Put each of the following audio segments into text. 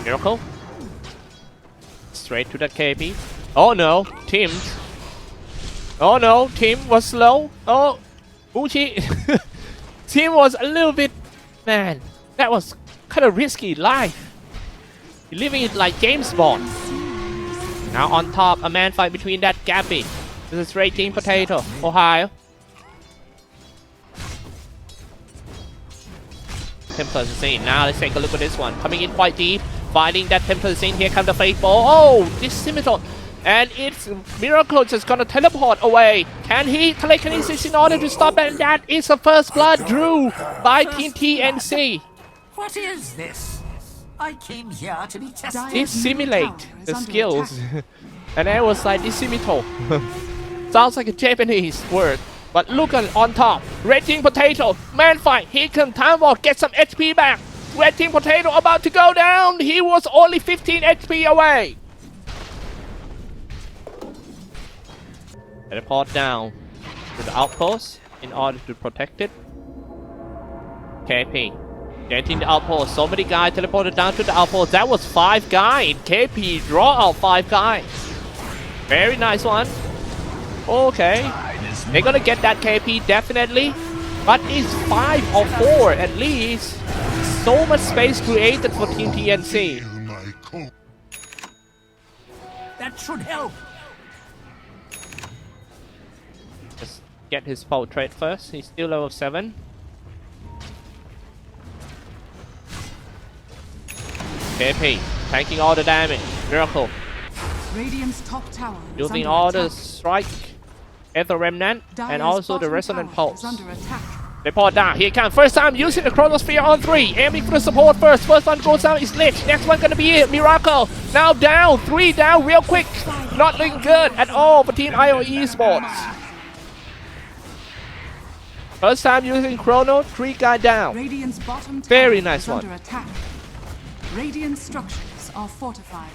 Miracle. Straight to that KP. Oh no, Tim's. Oh no, Tim was slow. Oh, Bushi. Tim was a little bit... Man, that was kind of risky life. You're living it like James Bond. Now on top, a man fight between that Gappy. This is Raging Potato, Ohio. Templar Assassin. Now let's take a look at this one. Coming in quite deep. Finding that Templar Assassin. Here comes the Fate Ball. Oh, this Scimitar. And it's Miracle just gonna teleport away. Can he telekinesis in order to stop it? And that is a first blood drew by Team TNC. What is this? I came here to be tested. Dissimulate the skills. And I was like, Dissimito. Sounds like a Japanese word. But look on top. Red Team Potato. Man fight. Here comes Time Walk. Get some HP back. Red Team Potato about to go down. He was only 15 HP away. Teleport down to the outpost in order to protect it. KP. Getting the outpost. So many guys teleported down to the outpost. That was 5 guys. KP draw out 5 guys. Very nice one. Okay. They're gonna get that KP definitely. But it's 5 or 4 at least. So much space created for Team TNC. That should help. Just get his portrait first. He's still level 7. KP tanking all the damage. Miracle. Radiant's top tower Using all the strike, Ether Remnant, and also the Resonant Pulse. Report down. Here comes. First time using the Chronosphere on 3. Aiming for the support first. First one goes down is Lich. Next one gonna be it. Miracle. Now down. 3 down real quick. Not looking good at all for Team IO Esports. First time using Chrono. 3 guy down. Radiant's bottom tower Very nice is one. under attack. Radiant structures are fortified.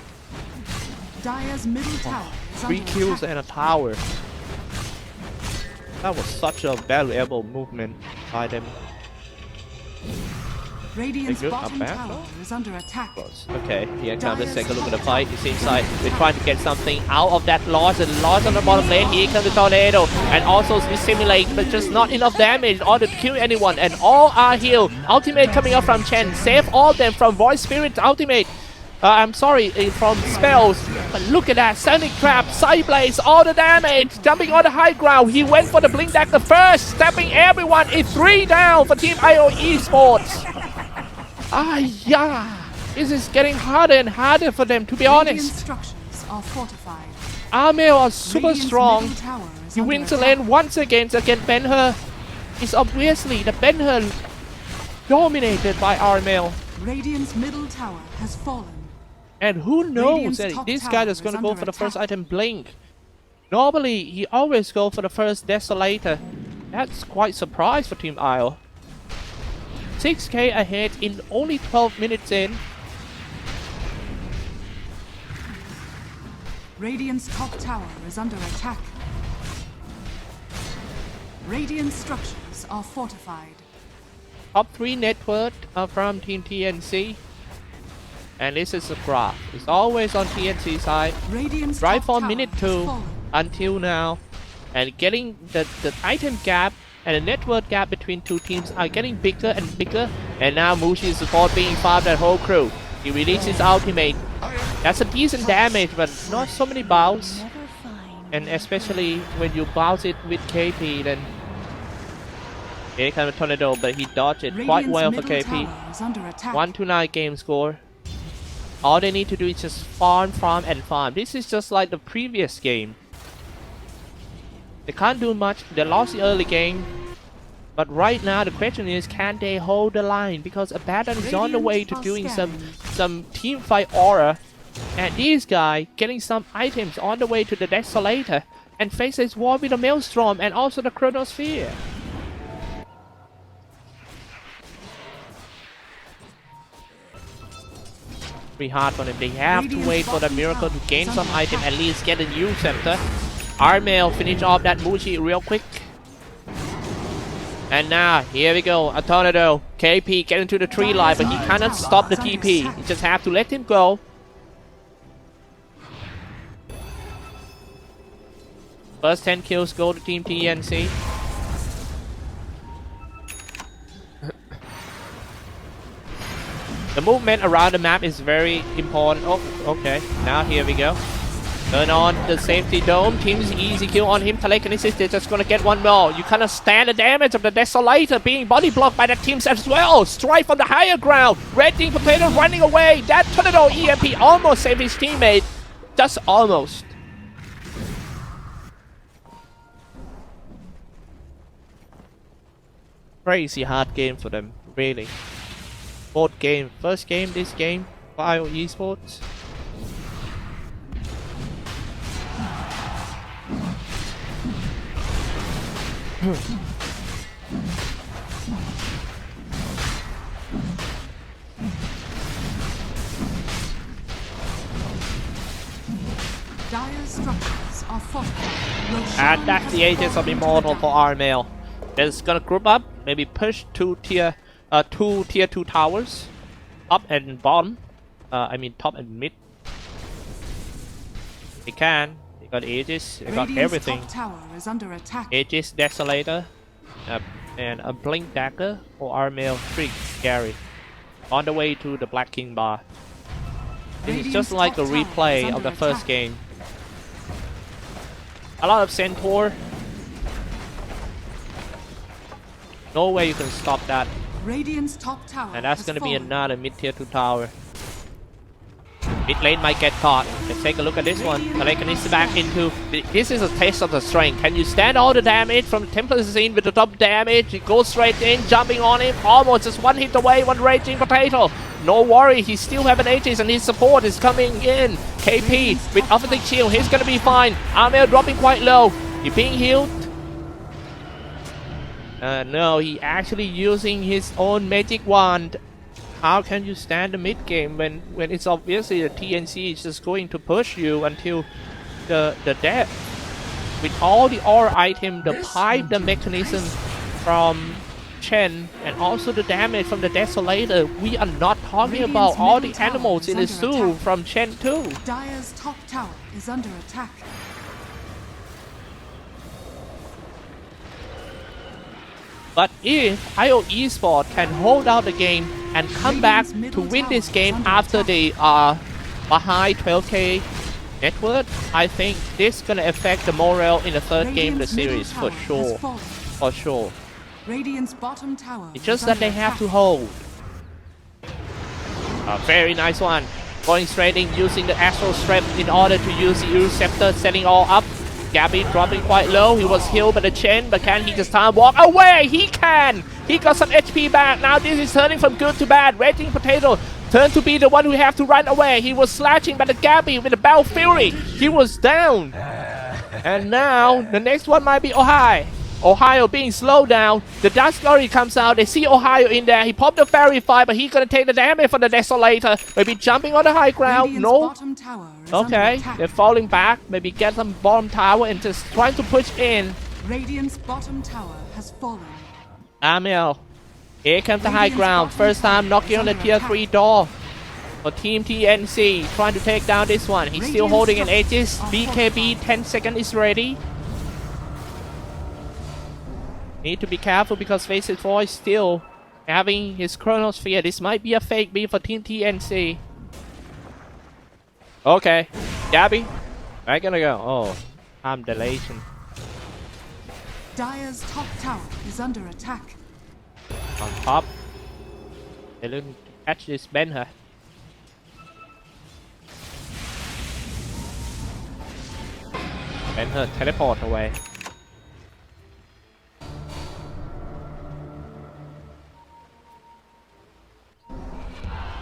Dire's middle tower is 3 under kills attack. and a tower. That was such a valuable movement by them. Radiant's They good? bottom Not bad, tower though. is under attack. Okay, here comes. Let's take a look at the fight. It seems like we're trying to get something out of that loss. And loss on the bottom lane. Here comes the tornado. And also dissimulate, but just not enough damage in order to kill anyone. And all are healed. Ultimate coming up from Chen. Save all of them from Void Spirit ultimate. I'm sorry, from spells. But look at that. Sonic Trap, Side Blaze, all the damage. Jumping on the high ground. He went for the Blink Dagger first. Stepping everyone. It's 3 down for Team IO Esports. Yeah. This is getting harder and harder for them, to be Radiant honest. structures are fortified. Armel are super Radiant's strong. middle tower is He under wins the attack. lane once again against Ben-Hur. It's obviously the Ben-Hur dominated by Armel. Radiant's middle tower has fallen. And who knows Radiant's that top this tower guy is is gonna go under for the first attack. item Blink. Normally, he always go for the first Desolator. That's quite surprised for Team IO. 6k ahead in only 12 minutes in. Radiant's top tower is under attack. Radiant structures are fortified. Top 3 net worth are from Team TNC. And this is the graph. It's always on TNC side. Radiant's Right top from tower minute has 2 fallen. until now. And getting the item gap and the net worth gap between 2 teams are getting bigger and bigger. And now Mushi support being farmed that whole crew. He releases his ultimate. That's a decent damage, but not so many bounce. And especially when you bounce it with KP, then here comes a tornado, but he dodged it quite Radiant's well for middle KP. tower is under attack. 1-9 game score. All they need to do is just farm, and farm. This is just like the previous game. They can't do much. They lost the early game. But right now the question is, can they hold the line? Because Abaddon is on the way to doing some team fight aura. And this guy getting some items on the way to the Desolator. And faces war with the Maelstrom and also the Chronosphere. Pretty hard for them. They have to wait for the Miracle to gain some item, at least get a new scepter. Armel finish off that Mushi real quick. And now, here we go, a tornado. KP get into the tree line, but he cannot stop the TP. You just have to let him go. First 10 kills go to Team TNC. The movement around the map is very important. Oh, okay. Now here we go. Turn on the safety dome. Team's easy kill on him. Telekinesis, they're just gonna get one more. You cannot stand the damage of the Desolator being body blocked by the teams as well. Strike from the higher ground. Red Team Potato running away. That Tornado EMP almost saved his teammate. Just almost. Crazy hard game for them, really. Both game. First game, this game, for IO Esports. Dire structures are fortified. And that's the Aegis of Immortal for Armail. It's gonna group up, maybe push two tier 2 towers, top and bottom. I mean top and mid. They can. They got Aegis. They got everything. Top tower is under attack. Aegis, Desolator, and a Blink Dagger for Armail. Pretty scary. On the way to the Black King bar. This is just like a replay of the first game. A lot of Centaur. No way you can stop that. Radiant's top tower And that's has gonna be fallen. another mid tier 2 tower. Mid lane might get caught. Let's take a look at this one. Telekinesis back into. This is a test of the strength. Can you stand all the damage from the Templar scene with the top damage? He goes straight in, jumping on him. Almost just one hit away, one Raging Potato. No worry, he still have an Aegis and his support is coming in. KP with offensive shield, he's gonna be fine. Armail dropping quite low. He being healed. No, he actually using his own magic wand. How can you stand the mid game when it's obviously the TNC is just going to push you until the death? With all the aura item, the pipe, the mechanism from Chen, and also the damage from the Desolator, we are not talking about all the animals in the zoo from Chen too. Dire's top tower is under attack. But if IO Esports can hold out the game and come back to win this game after they are behind 12k net worth, I think this is gonna affect the morale in the third game of the series for sure. For sure. Radiant's bottom tower. It's just that they have to hold. A very nice one. Going straight in using the Astral Strap in order to use the Scepter, setting all up. Gabby dropping quite low. He was healed by the Chen, but can he just time walk away? He can! He got some HP back. Now this is turning from good to bad. Raging Potato turned to be the one who have to run away. He was slashing by the Gabby with the Bell Fury. He was down. And now the next one might be Ohio being slowed down. The Dust Glory comes out. They see Ohio in there. He popped the Fairy Fire, but he's gonna take the damage from the Desolator. Maybe jumping on the high ground. Radiant's No. bottom tower is Okay, under attack. they're falling back. Maybe get some bottom tower and just trying to push in. Radiant's bottom tower has fallen. Amel. Here comes the high ground. First time knocking on the tier 3 door. For Team TNC. Trying to take down this one. He's still holding an Aegis. BKB 10 seconds is ready. Need to be careful because Faces 4 is still having his Chronosphere. This might be a fake B for Team TNC. Okay. Gabby. Where gonna go? Oh. I'm dilation. Dire's top tower is under attack. On top. They're looking to catch this Benher. Benher teleport away.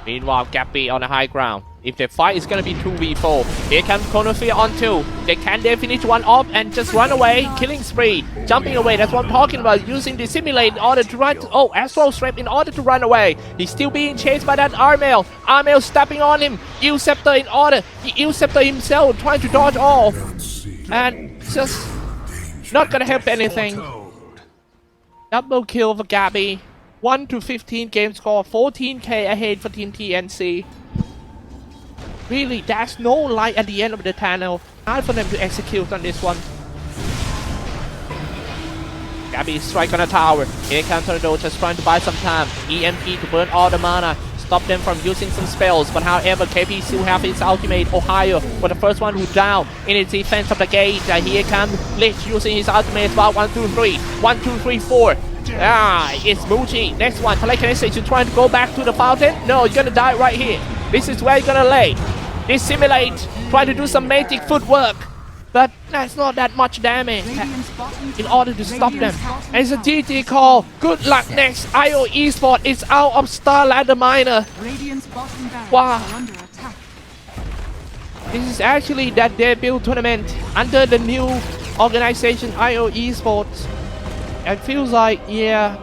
Meanwhile, Gappy on the high ground. If the fight is gonna be 2v4, here comes Chronosphere on 2. They can they finish one off and just run away, killing spree, jumping away. That's what I'm talking about. Using the simulate in order to run. Oh, Astral Strap in order to run away. He's still being chased by that Armail. Armail stepping on him. Eel Scepter in order. The Eel Scepter himself trying to dodge off, and just not gonna help anything. Double kill for Gabby. 1 to 15 game score, 14k ahead for Team TNC. Really, there's no light at the end of the tunnel. Hard for them to execute on this one. Gabby strike on a tower. Here comes Tornado just trying to buy some time. EMP to burn all the mana. Stop them from using some spells. But however, KP still have his ultimate. Ohio for the first one who down in its defense of the gate. Here comes Lich using his ultimate. About 1, 2, 3. 1, 2, 3, 4. It's Muji. Next one, telekinesis. You're trying to go back to the fountain? No, you're gonna die right here. This is where you're gonna lay. Dissimulate. Try to do some magic footwork. But that's not that much damage in order to stop them. And it's a GG call. Good luck next. IO Esport is out of StarLadder Minor. Wow. This is actually that debut tournament under the new organization IO Esports. It feels like, yeah,